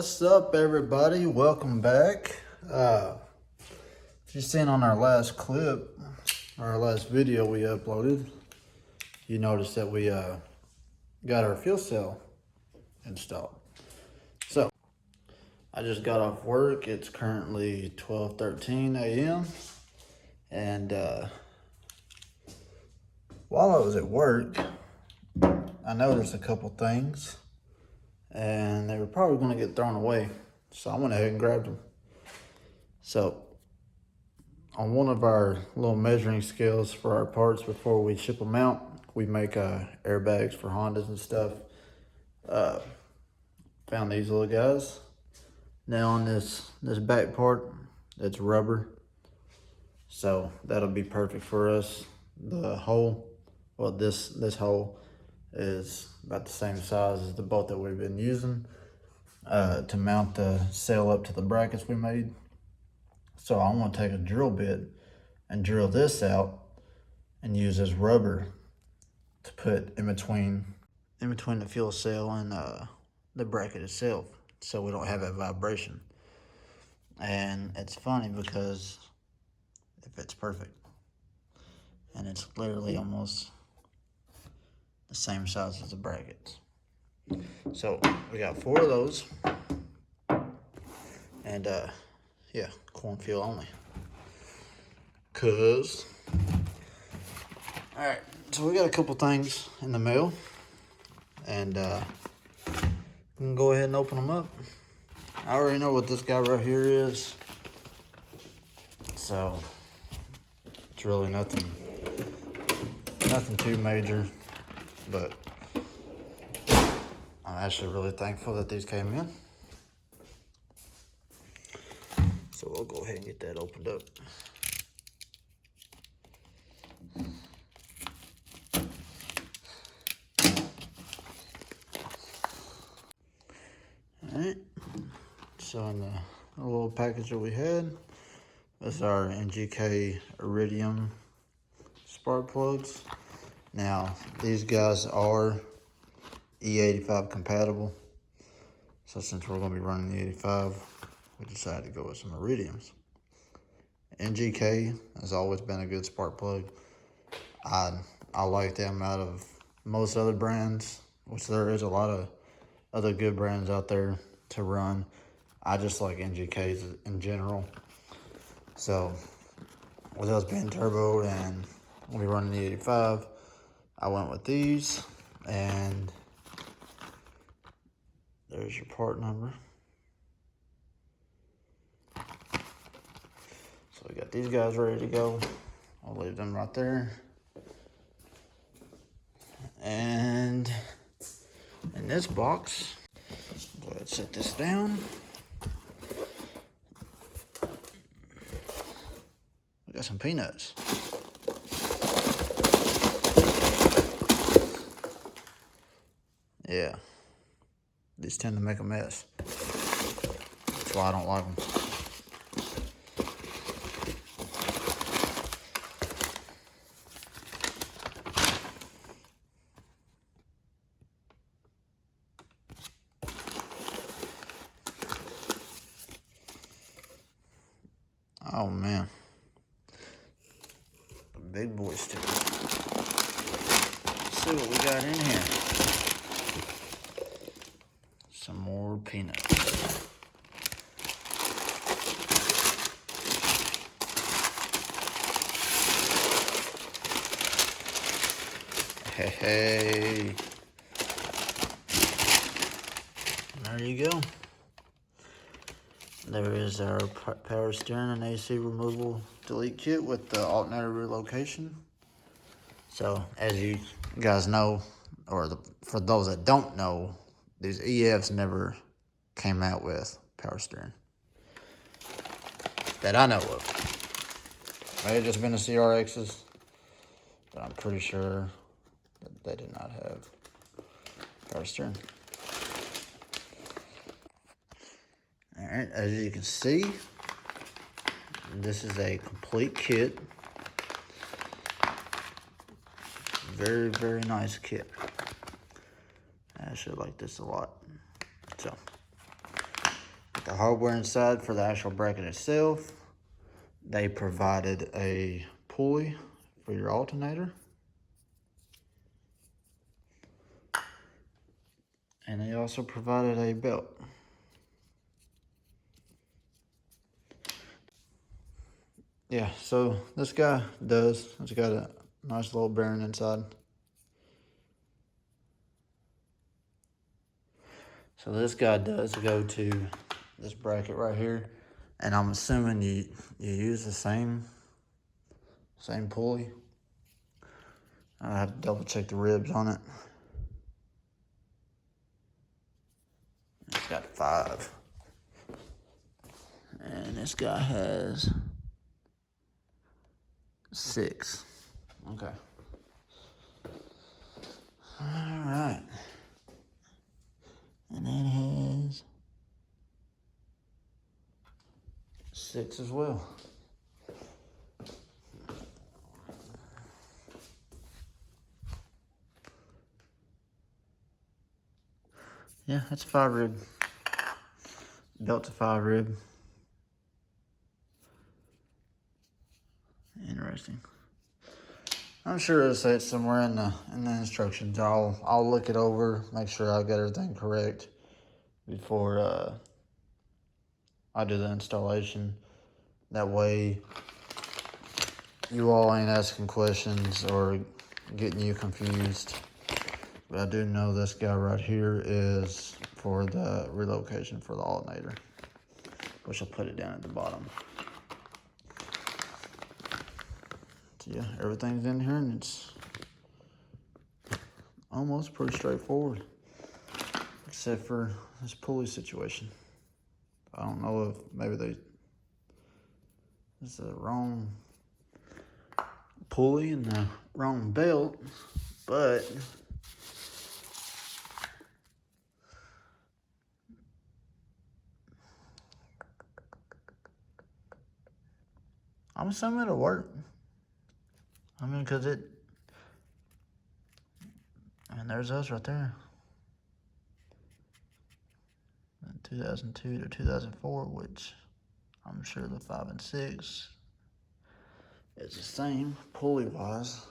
What's up, everybody? Welcome back. If you've seen on our last clip, our last video we uploaded, you noticed that we got our fuel cell installed. So I just got off work. It's currently 12:13 a.m. and while I was at work, I noticed a couple things, and they were probably going to get thrown away. So I went ahead and grabbed them. So on one of our little measuring scales for our parts before we ship them out, we make airbags for Hondas and stuff. Found these little guys. Now on this back part, it's rubber. So that'll be perfect for us. The hole, well, this hole is about the same size as the bolt that we've been using to mount the cell up to the brackets we made. So I'm gonna take a drill bit and drill this out and use this rubber to put in between the fuel cell and the bracket itself, so we don't have that vibration. And it's funny because it fits perfect, and it's literally almost the same size as the brackets. So we got 4 of those, and yeah, corn fuel only. Alright, so we got a couple things in the mail, and we can go ahead and open them up. I already know what this guy right here is, so it's really nothing too major, but I'm actually really thankful that these came in. So we'll go ahead and get that opened up. Alright, so in the little package that we had, this is our NGK Iridium spark plugs. Now, these guys are E85 compatible. So since we're gonna be running the 85, we decided to go with some Iridiums. NGK has always been a good spark plug. I like them out of most other brands, which there is a lot of other good brands out there to run. I just like NGKs in general. So with us being turbo and we'll be running the 85, I went with these, and there's your part number. So we got these guys ready to go. I'll leave them right there. And in this box, go ahead and set this down. We got some peanuts. Yeah, these tend to make a mess. That's why I don't like them. Oh man, the big boy sticker. Let's see what we got in here. Some more peanuts. Hey, there you go. There is our power steering and AC removal delete kit with the alternator relocation. So as you guys know, or for those that don't know, these EFs never came out with power steering that I know of. May have just been the CRXs, but I'm pretty sure that they did not have power steering. Alright, as you can see, this is a complete kit. Very, very nice kit. I actually like this a lot. So the hardware inside for the actual bracket itself. They provided a pulley for your alternator. And they also provided a belt. Yeah, so this guy it's got a nice little bearing inside. So this guy does go to this bracket right here. And I'm assuming you use the same pulley. I have to double check the ribs on it. It's got 5. And this guy has 6. Okay. All right. And that has 6 as well. Yeah, that's a 5 rib. Belt's a 5 rib. Interesting. I'm sure it'll say it somewhere in the instructions. I'll look it over, make sure I got everything correct before I do the installation. That way you all ain't asking questions or getting you confused. But I do know this guy right here is for the relocation for the alternator, which I'll put it down at the bottom. So yeah, everything's in here and it's almost pretty straightforward, except for this pulley situation. I don't know if maybe this is the wrong pulley and the wrong belt, but I'm assuming it'll work. I mean, cause and there's us right there. 2002 to 2004, which I'm sure the 5 and 6 is the same pulley-wise.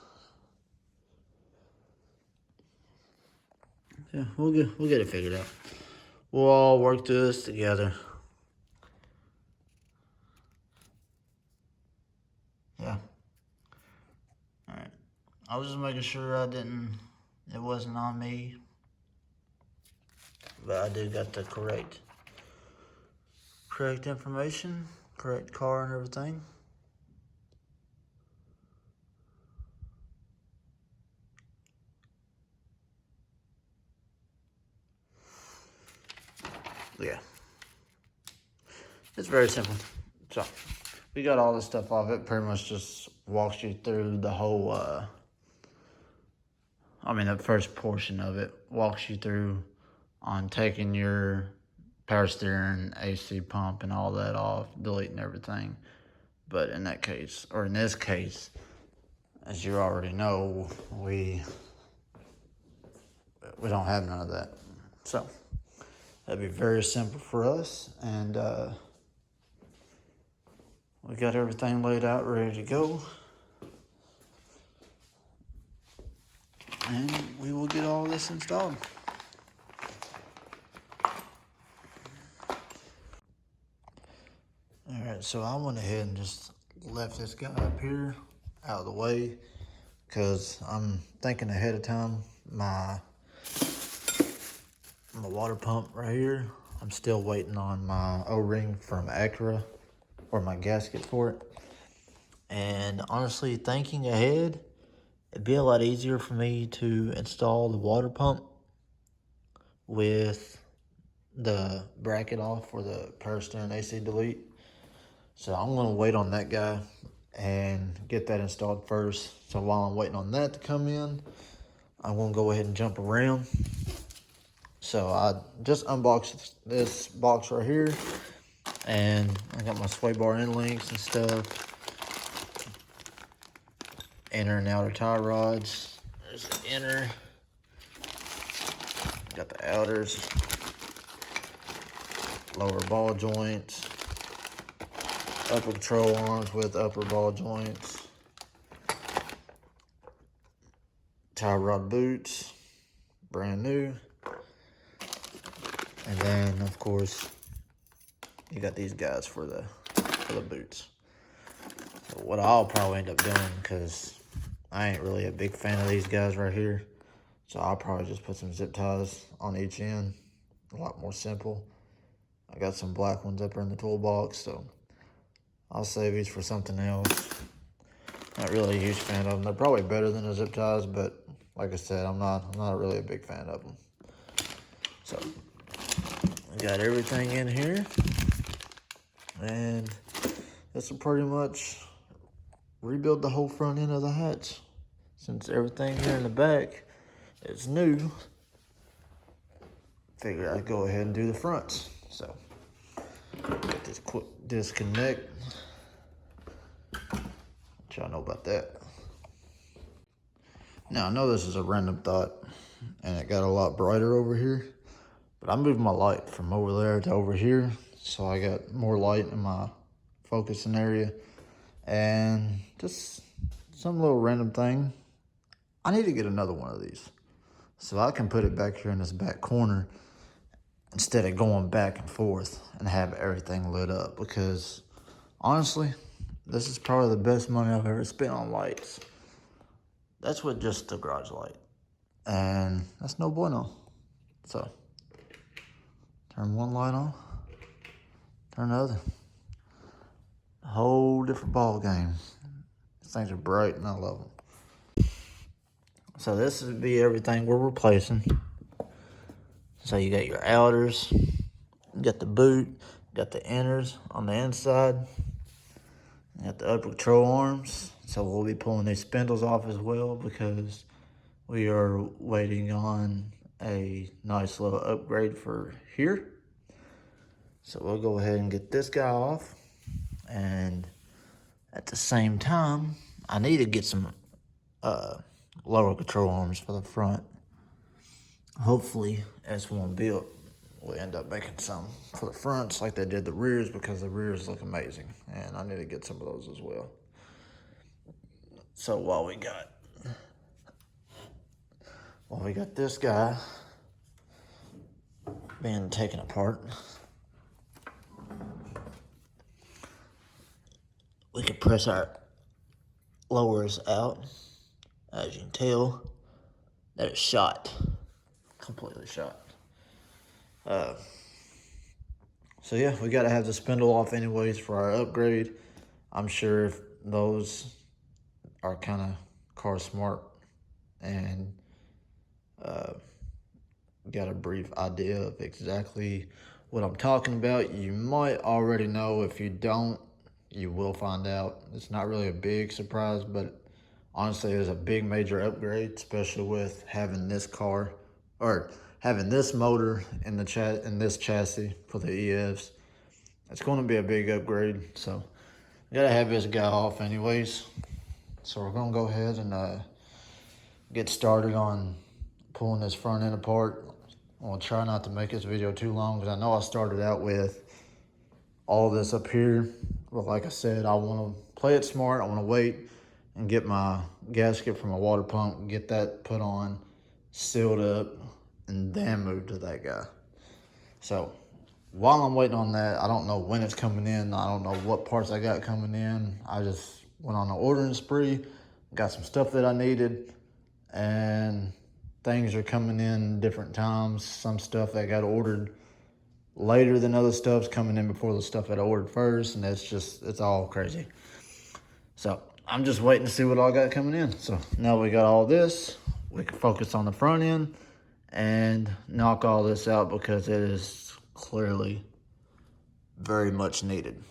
Yeah, we'll get it figured out. We'll all work through this together. Yeah. All right. I was just making sure it wasn't on me, but I did got the correct information, correct car and everything. Yeah. It's very simple. So, we got all this stuff off. It pretty much just walks you through the whole, the first portion of it walks you through on taking your power steering, AC pump, and all that off, deleting everything. But in this case, as you already know, we don't have none of that. So, that'd be very simple for us, and we got everything laid out, ready to go. And we will get all this installed. Alright, so I went ahead and just left this guy up here out of the way because I'm thinking ahead of time. My water pump right here, I'm still waiting on my O-ring from Acura, or my gasket for it. And honestly, thinking ahead, it'd be a lot easier for me to install the water pump with the bracket off for the power steering AC delete. So I'm gonna wait on that guy and get that installed first. So while I'm waiting on that to come in, I'm gonna go ahead and jump around. So I just unboxed this box right here, and I got my sway bar end links and stuff. Inner and outer tie rods. There's the inner. Got the outers. lower ball joints, upper control arms with upper ball joints, tie rod boots, brand new. And then, of course, you got these guys for the boots. So what I'll probably end up doing, because I ain't really a big fan of these guys right here, so I'll probably just put some zip ties on each end. A lot more simple. I got some black ones up there in the toolbox, so I'll save these for something else. Not really a huge fan of them. They're probably better than the zip ties, but like I said, I'm not really a big fan of them. So we got everything in here, and this will pretty much rebuild the whole front end of the hatch. Since everything here in the back is new, figured I'd go ahead and do the fronts. So get this quick disconnect. What y'all know about that? Now I know this is a random thought, and it got a lot brighter over here, but I moved my light from over there to over here, so I got more light in my focusing area. And just some little random thing, I need to get another one of these so I can put it back here in this back corner instead of going back and forth and have everything lit up, because honestly, this is probably the best money I've ever spent on lights. That's with just the garage light, and that's no bueno. So turn one light on, turn the other. A whole different ball game. These things are bright and I love them. So this would be everything we're replacing. So you got your outers, you got the boot, you got the inners on the inside, you got the upper control arms. So we'll be pulling these spindles off as well, because we are waiting on a nice little upgrade for here. So we'll go ahead and get this guy off. And at the same time, I need to get some lower control arms for the front. Hopefully, S1 built, we'll end up making some for the fronts like they did the rears, because the rears look amazing. And I need to get some of those as well. So while we got this guy being taken apart, we can press our lowers out. As you can tell, that is shot, completely shot. So yeah, we gotta have the spindle off anyways for our upgrade. I'm sure if those are kind of car smart and got a brief idea of exactly what I'm talking about, you might already know. If you don't, you will find out. It's not really a big surprise, but honestly, it's a big major upgrade, especially with having this car, or having this motor in the in this chassis for the EFs. It's going to be a big upgrade, so I gotta have this guy off anyways. So we're gonna go ahead and get started on pulling this front end apart. I'm gonna try not to make this video too long, because I know I started out with all this up here. But like I said, I want to play it smart. I want to wait and get my gasket from a water pump, get that put on, sealed up, and then move to that guy. So while I'm waiting on that, I don't know when it's coming in. I don't know what parts I got coming in. I just went on an ordering spree, got some stuff that I needed, and things are coming in different times. Some stuff that got ordered later than other stuff's coming in before the stuff that I ordered first, and it's all crazy. So I'm just waiting to see what I got coming in. So now we got all this, we can focus on the front end and knock all this out, because it is clearly very much needed.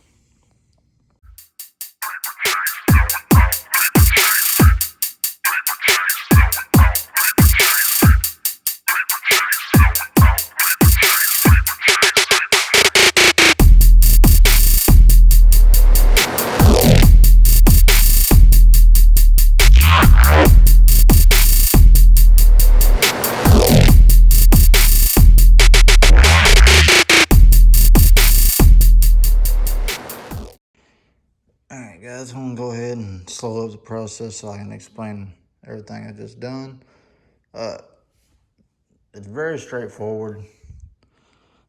slow up the process so I can explain everything I just done. It's very straightforward.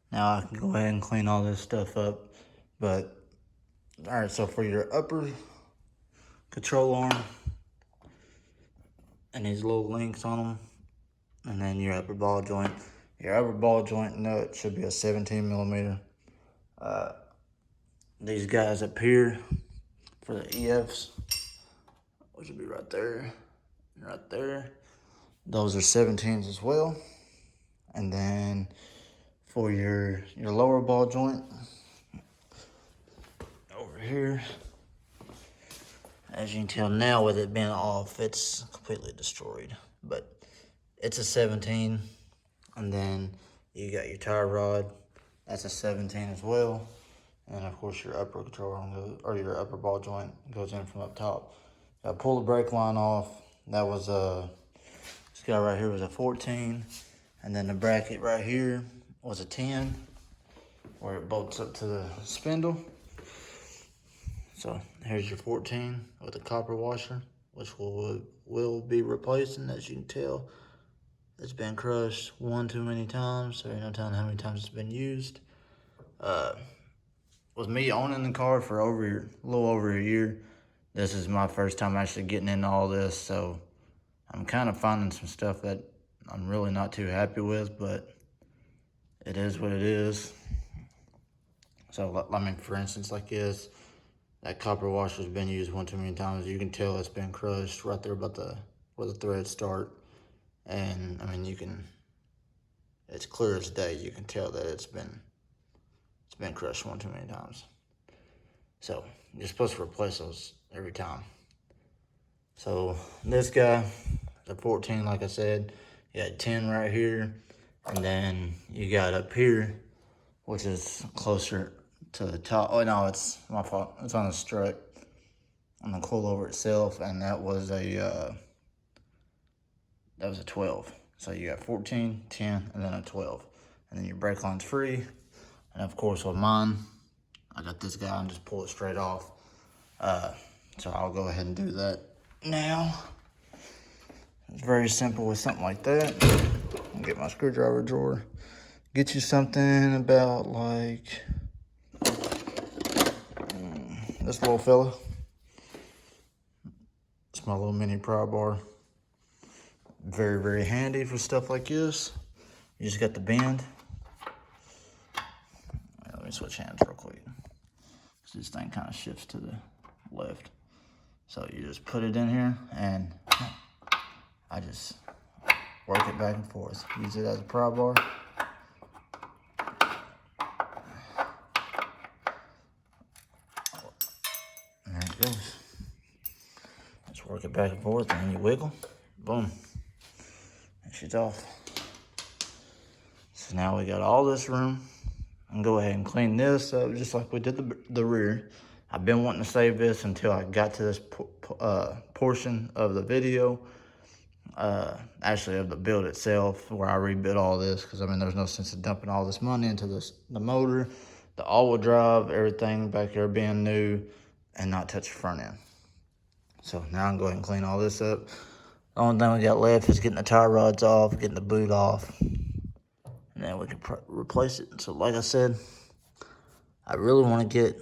Now I can go ahead and clean all this stuff up. But, all right, so for your upper control arm and these little links on them, and then your upper ball joint. Your upper ball joint nut should be a 17 millimeter. These guys up here for the EFs, which would be right there, right there. Those are 17s as well. And then for your lower ball joint, over here, as you can tell now with it being off, it's completely destroyed. But it's a 17. And then you got your tie rod, that's a 17 as well. And of course your upper control arm goes, or your upper ball joint goes in from up top. I pull the brake line off. That was this guy right here was a 14. And then the bracket right here was a 10, where it bolts up to the spindle. So here's your 14 with a copper washer, which will be replacing. As you can tell, it's been crushed one too many times, so you're not telling how many times it's been used. With me owning the car for a little over a year, this is my first time actually getting into all this, so I'm kind of finding some stuff that I'm really not too happy with, but it is what it is. So, I mean, for instance, like this, that copper washer's been used one too many times. You can tell it's been crushed right there about where the threads start. And, I mean, it's clear as day. You can tell that it's been crushed one too many times. So, you're supposed to replace those every time. So, this guy, the 14, like I said, you got 10 right here. And then you got up here, which is closer to the top. Oh, no, it's my fault. It's on the strut, on the coilover itself, and that was a 12. So you got 14, 10, and then a 12. And then your brake line's free. And of course with mine, I got this guy and just pull it straight off. So I'll go ahead and do that now. It's very simple with something like that. I'll get my screwdriver drawer. Get you something about like this little fella. It's my little mini pry bar. Very, very handy for stuff like this. You just got the bend. Let me switch hands real quick. This thing kind of shifts to the left. So you just put it in here and I just work it back and forth. Use it as a pry bar. There it goes. Just work it back and forth and then you wiggle. Boom. And she's off. So now we got all this room. I'm gonna go ahead and clean this up just like we did the rear. I've been wanting to save this until I got to this portion of the video. Actually of the build itself, where I rebuilt all this, because I mean there's no sense in dumping all this money into the motor, the all-wheel drive, everything back there being new, and not touch the front end. So now I'm going to go ahead and clean all this up. The only thing we got left is getting the tie rods off, getting the boot off, and then we can replace it. So like I said, I really want to get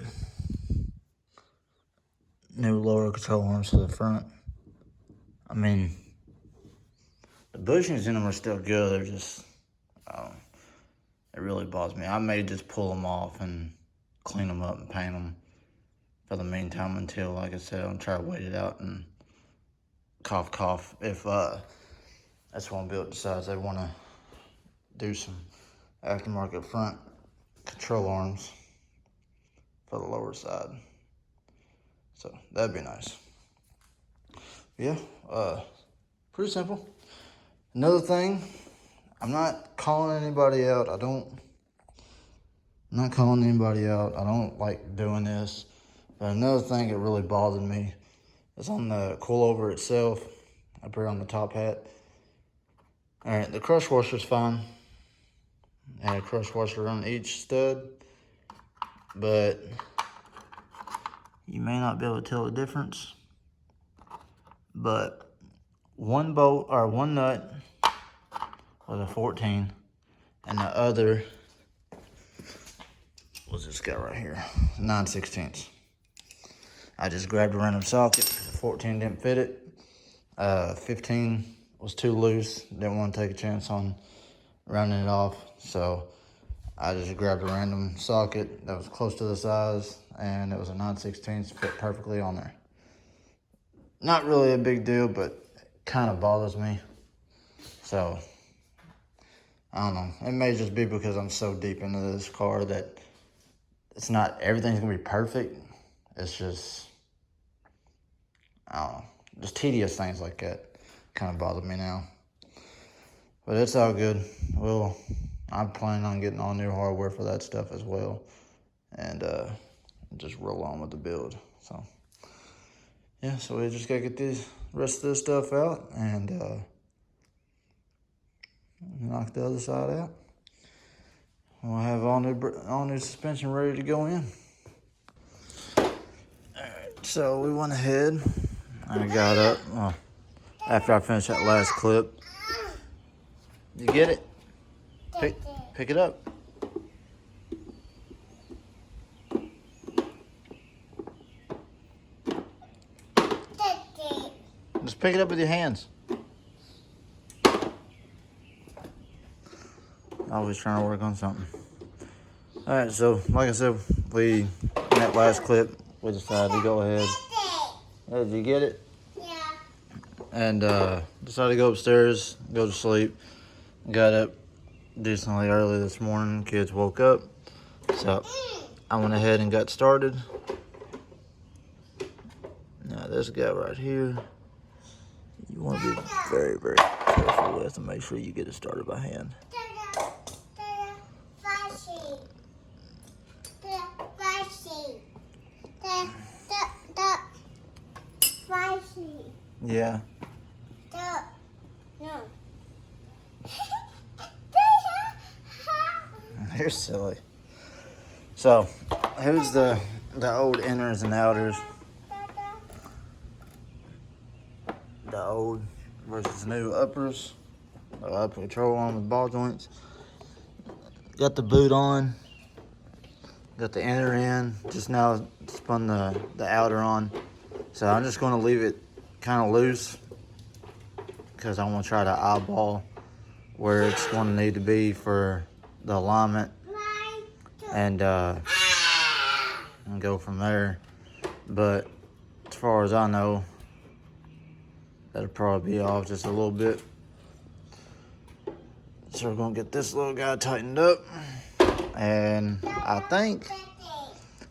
new lower control arms to the front. I mean, the bushings in them are still good. They're just, it really bothers me. I may just pull them off and clean them up and paint them for the meantime until, like I said, I'll try to wait it out and cough, cough. If that's one build decides they want to do some aftermarket front control arms for the lower side. So that'd be nice. Yeah, pretty simple. Another thing, I'm not calling anybody out. I'm not calling anybody out. I don't like doing this. But another thing that really bothered me is on the coilover itself, up here on the top hat. All right, the crush washer's fine. I had a crush washer on each stud, but you may not be able to tell the difference. but one bolt or one nut was a 14, and the other was this guy right here, 9/16. I just grabbed a random socket. 14 didn't fit it. 15 was too loose. Didn't want to take a chance on rounding it off, so I just grabbed a random socket that was close to the size, and it was a 9/16, fit perfectly on there. Not really a big deal, but it kind of bothers me. So, I don't know. It may just be because I'm so deep into this car that it's not, everything's going to be perfect. It's just, I don't know, just tedious things like that kind of bother me now. But it's all good. Well, I'm planning on getting all new hardware for that stuff as well. And just roll on with the build. So, yeah, so we just got to get this rest of this stuff out and knock the other side out. We'll have all new suspension ready to go in. Alright, so we went ahead. I got up after I finished that last clip. You get it? Pick it up. Just pick it up with your hands. Always trying to work on something. Alright, so like I said, in that last clip, we decided to go ahead. Did you get it? Yeah. And decided to go upstairs, go to sleep. Got up decently early this morning. Kids woke up. So I went ahead and got started. Now this guy right here, you want to be very, very careful with and make sure you get it started by hand. Yeah. No. You're silly. So, here's the old inners and outers. The old versus new uppers. The upper control arm with ball joints. Got the boot on. Got the inner in. Just now spun the outer on. So I'm just going to leave it kind of loose because I want to try to eyeball where it's going to need to be for the alignment and go from there. But as far as I know, that'll probably be off just a little bit. So we're going to get this little guy tightened up, and I think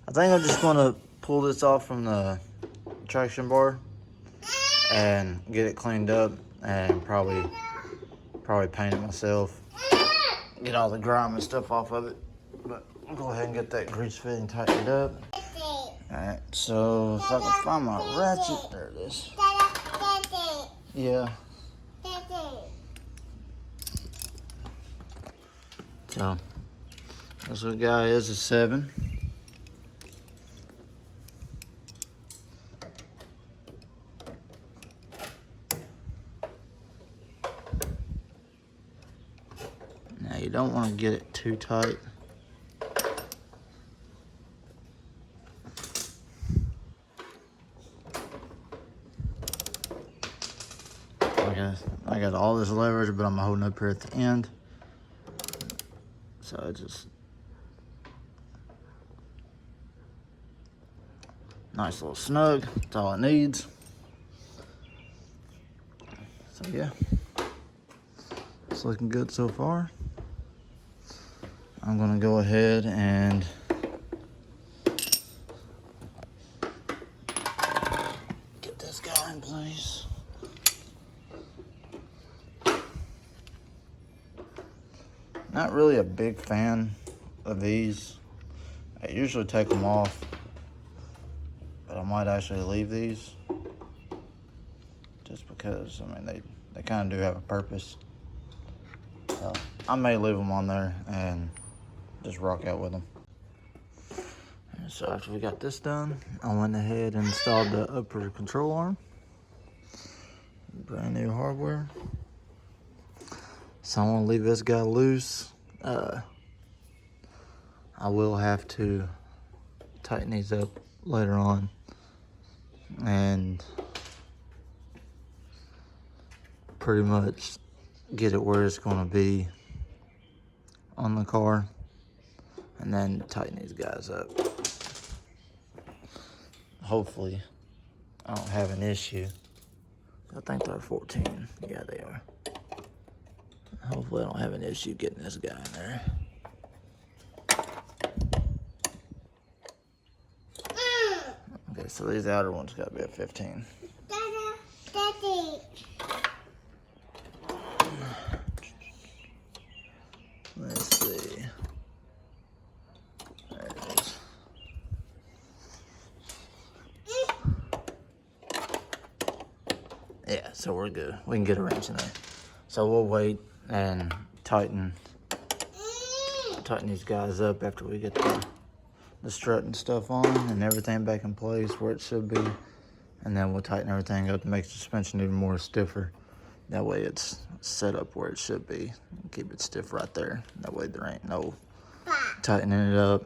I'm just going to pull this off from the traction bar and get it cleaned up and probably paint it myself, get all the grime and stuff off of it. But I'll go ahead and get that grease fitting tightened up. Alright, so if I can find my ratchet, there it is. Yeah. So this little guy is a 7. Now you don't want to get it too tight. I got all this leverage, but I'm holding up here at the end. So it just nice little snug. That's all it needs. So yeah, it's looking good so far. I'm gonna go ahead and get this guy in place. Not really a big fan of these. I usually take them off, but I might actually leave these just because, I mean, they kind of do have a purpose. So I may leave them on there and just rock out with them. And so after we got this done, I went ahead and installed the upper control arm. Brand new hardware. So I'm gonna leave this guy loose. I will have to tighten these up later on and pretty much get it where it's gonna be on the car, and then tighten these guys up. Hopefully I don't have an issue. I think they're 14. Yeah, they are. Hopefully I don't have an issue getting this guy in there. Okay, so these outer ones gotta be at 15. Daddy. Let's see. There it is. Yeah, so we're good. We can get a wrench in there. So we'll wait and tighten these guys up after we get the strut and stuff on and everything back in place where it should be. And then we'll tighten everything up to make the suspension even more stiffer. That way it's set up where it should be. Keep it stiff right there. That way there ain't no tightening it up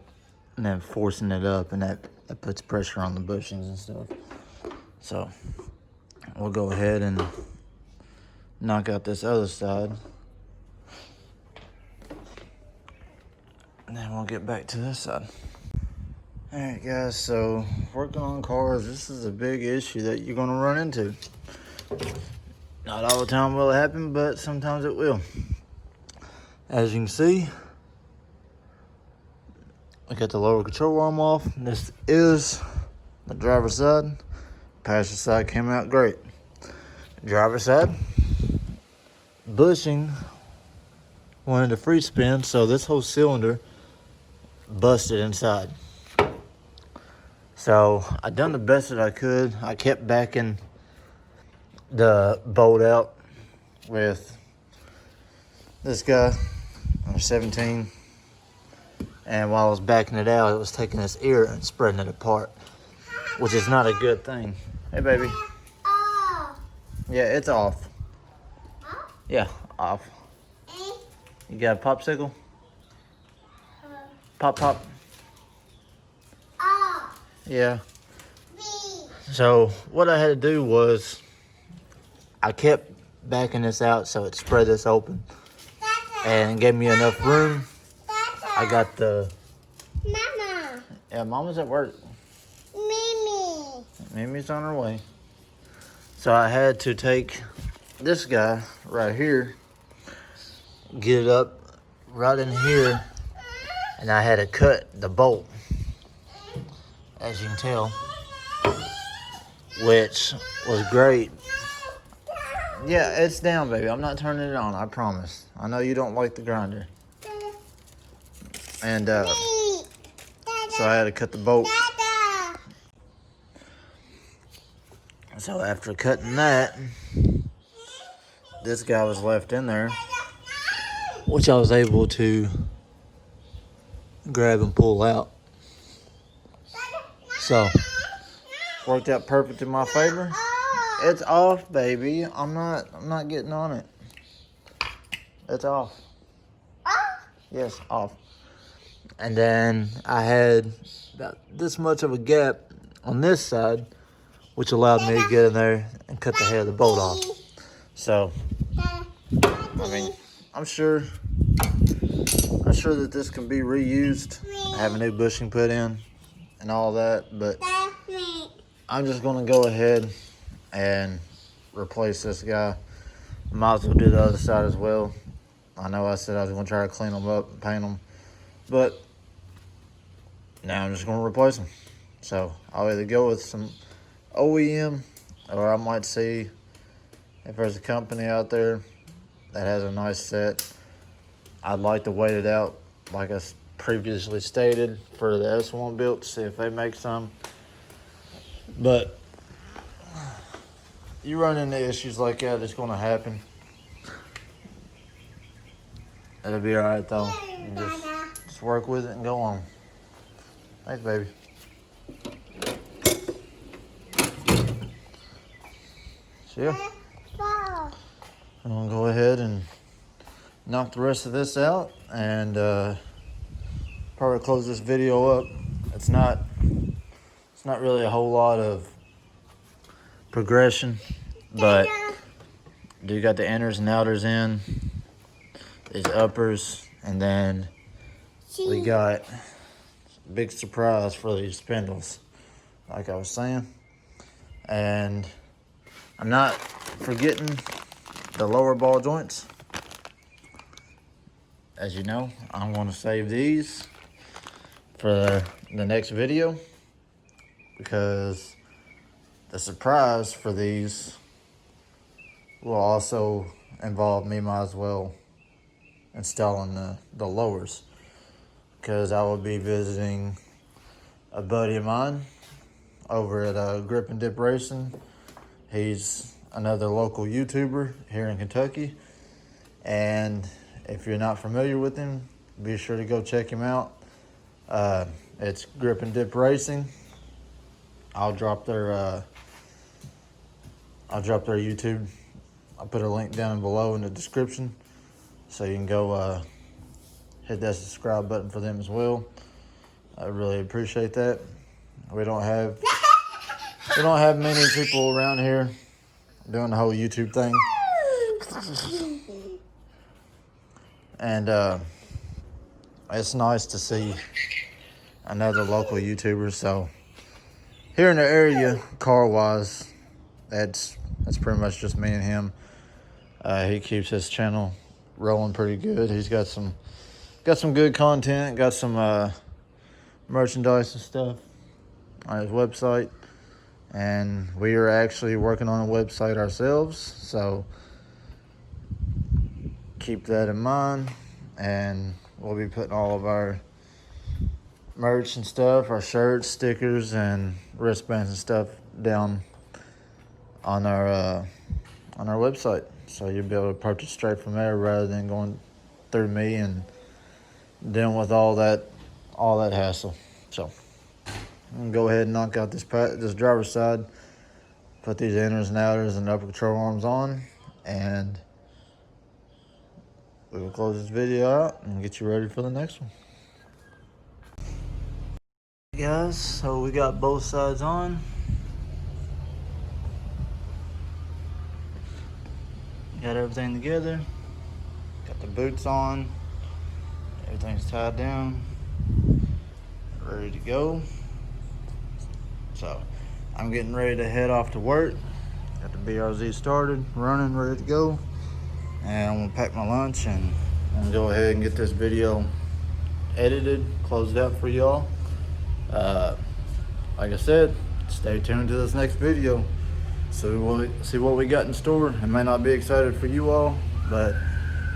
and then forcing it up, and that puts pressure on the bushings and stuff. So we'll go ahead and knock out this other side. And then we'll get back to this side. Alright guys, so working on cars, this is a big issue that you're gonna run into. Not all the time will it happen, but sometimes it will. As you can see, I got the lower control arm off. This is the driver's side. Passenger side came out great. Driver's side, bushing wanted to free spin, so this whole cylinder busted inside. So I done the best that I could. I kept backing the bolt out with this guy, number 17. And while I was backing it out, it was taking this ear and spreading it apart, which is not a good thing. Hey, baby. Yeah, it's off. Yeah, off. You got a popsicle? Pop, pop. Yeah. So what I had to do was I kept backing this out so it spread this open and gave me enough room. I got the... Mama. Yeah, Mama's at work. Mimi. Mimi's on her way. So I had to take this guy right here, get it up right in here, and I had to cut the bolt, as you can tell, which was great. Yeah, it's down, baby. I'm not turning it on, I promise. I know you don't like the grinder. And so I had to cut the bolt. So after cutting that, this guy was left in there, which I was able to grab and pull out. So worked out perfect in my favor. It's off, baby. I'm not getting on it. It's off. Yes, off. And then I had about this much of a gap on this side, which allowed me to get in there and cut the head of the bolt off. So, I mean, I'm sure that this can be reused, have a new bushing put in and all that, but I'm just gonna go ahead and replace this guy. Might as well do the other side as well. I know I said I was gonna try to clean them up and paint them, but now I'm just gonna replace them. So I'll either go with some OEM, or I might see if there's a company out there that has a nice set. I'd like to wait it out, like I previously stated, for the S1 built to see if they make some. But you run into issues like that, it's gonna happen. It'll be all right though. You just work with it and go on. Thanks, baby. See ya. I'm gonna go ahead and knock the rest of this out and probably close this video up. It's not really a whole lot of progression, but you got the inners and outers in, these uppers, and then we got a big surprise for these spindles, like I was saying. And I'm not forgetting the lower ball joints. As you know, I'm going to save these for the next video, because the surprise for these will also involve me might as well installing the lowers, because I will be visiting a buddy of mine over at Grip and Dip Racing. He's another local YouTuber here in Kentucky, and if you're not familiar with him, be sure to go check him out. It's Grip and Dip Racing. I'll drop their YouTube. I'll put a link down below in the description, so you can go hit that subscribe button for them as well. I really appreciate that. We don't have many people around here doing the whole YouTube thing. And it's nice to see another local YouTuber. So here in the area, car-wise, that's pretty much just me and him. He keeps his channel rolling pretty good. He's got some good content, got some merchandise and stuff on his website. And we are actually working on a website ourselves, so keep that in mind. And we'll be putting all of our merch and stuff, our shirts, stickers, and wristbands and stuff down on our website, so you'll be able to purchase straight from there rather than going through me and dealing with all that hassle. So I'm gonna go ahead and knock out this driver's side, put these inners and outers and upper control arms on, and we will close this video out and get you ready for the next one. Hey guys, so we got both sides on. Got everything together. Got the boots on. Everything's tied down. Ready to go. So I'm getting ready to head off to work. Got the BRZ started, running, ready to go. And I'm gonna pack my lunch and I'm gonna go ahead and get this video edited, closed out for y'all. Like I said, stay tuned to this next video. So we'll see what we got in store. It may not be excited for you all, but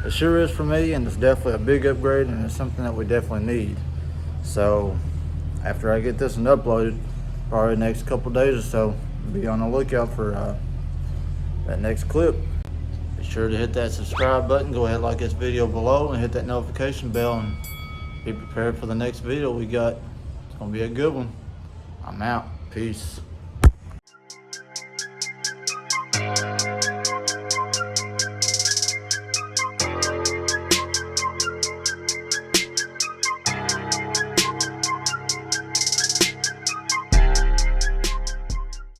it sure is for me, and it's definitely a big upgrade, and it's something that we definitely need. So after I get this one uploaded, probably the next couple days or so, be on the lookout for that next clip. Be sure to hit that subscribe button, go ahead and like this video below, and hit that notification bell, and be prepared for the next video we got. It's gonna be a good one. I'm out. Peace.